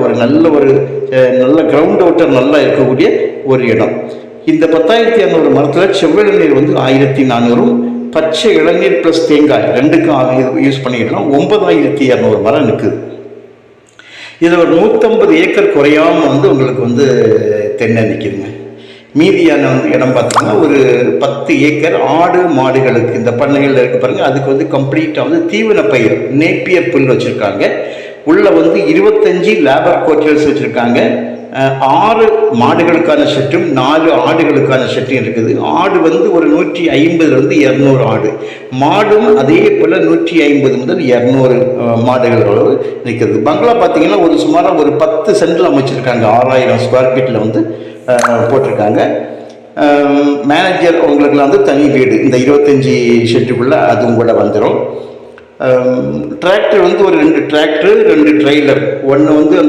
ஒரு நல்ல ground water நல்லா இருக்கக்கூடிய ஒரு இடம். இந்த 10,200 மரத்தில் செவ்விளநீர் வந்து 1,400, பச்சை இளநீர் ப்ளஸ் தேங்காய் ரெண்டுக்கும் யூஸ் பண்ணிக்கலாம். 9,200 மரம் நிற்குது. இதில் ஒரு 150 ஏக்கர் குறையாமல் வந்து உங்களுக்கு வந்து தென்னை நிற்கிதுங்க. மீதியான இடம் பார்த்தீங்கன்னா ஒரு 10 ஏக்கர் ஆடு மாடுகளுக்கு இந்த பண்ணைகளில் இருக்க பாருங்க, அதுக்கு வந்து கம்ப்ளீட்டாக வந்து தீவன பயிர் நேப்பியர் புல் வச்சுருக்காங்க. உள்ள வந்து 25 லேபர் கோட்டர்ஸ் வச்சுருக்காங்க. 6 மாடுகளுக்கான செட்டும் 4 ஆடுகளுக்கான செட்டும் இருக்குது. ஆடு வந்து ஒரு 150 200 ஆடு, மாடும் அதே போல் 150 முதல் 200 மாடுகள் அளவு நிற்கிறது. பங்களா பார்த்தீங்கன்னா ஒரு சுமாராக ஒரு 10 சென்டில் அமைச்சிருக்காங்க. 6,000 ஸ்கொயர் ஃபீட்டில் வந்து போட்டிருக்காங்க. மேனேஜர் அவங்களுக்குலாம் வந்து தனி வீடு இந்த 25 ஷெட்டுக்குள்ளே அதுவும் கூட வந்துடும். டிராக்டர் வந்து ஒரு 2 டிராக்டர் 2 ட்ரெய்லர், ஒன்று வந்து அந்த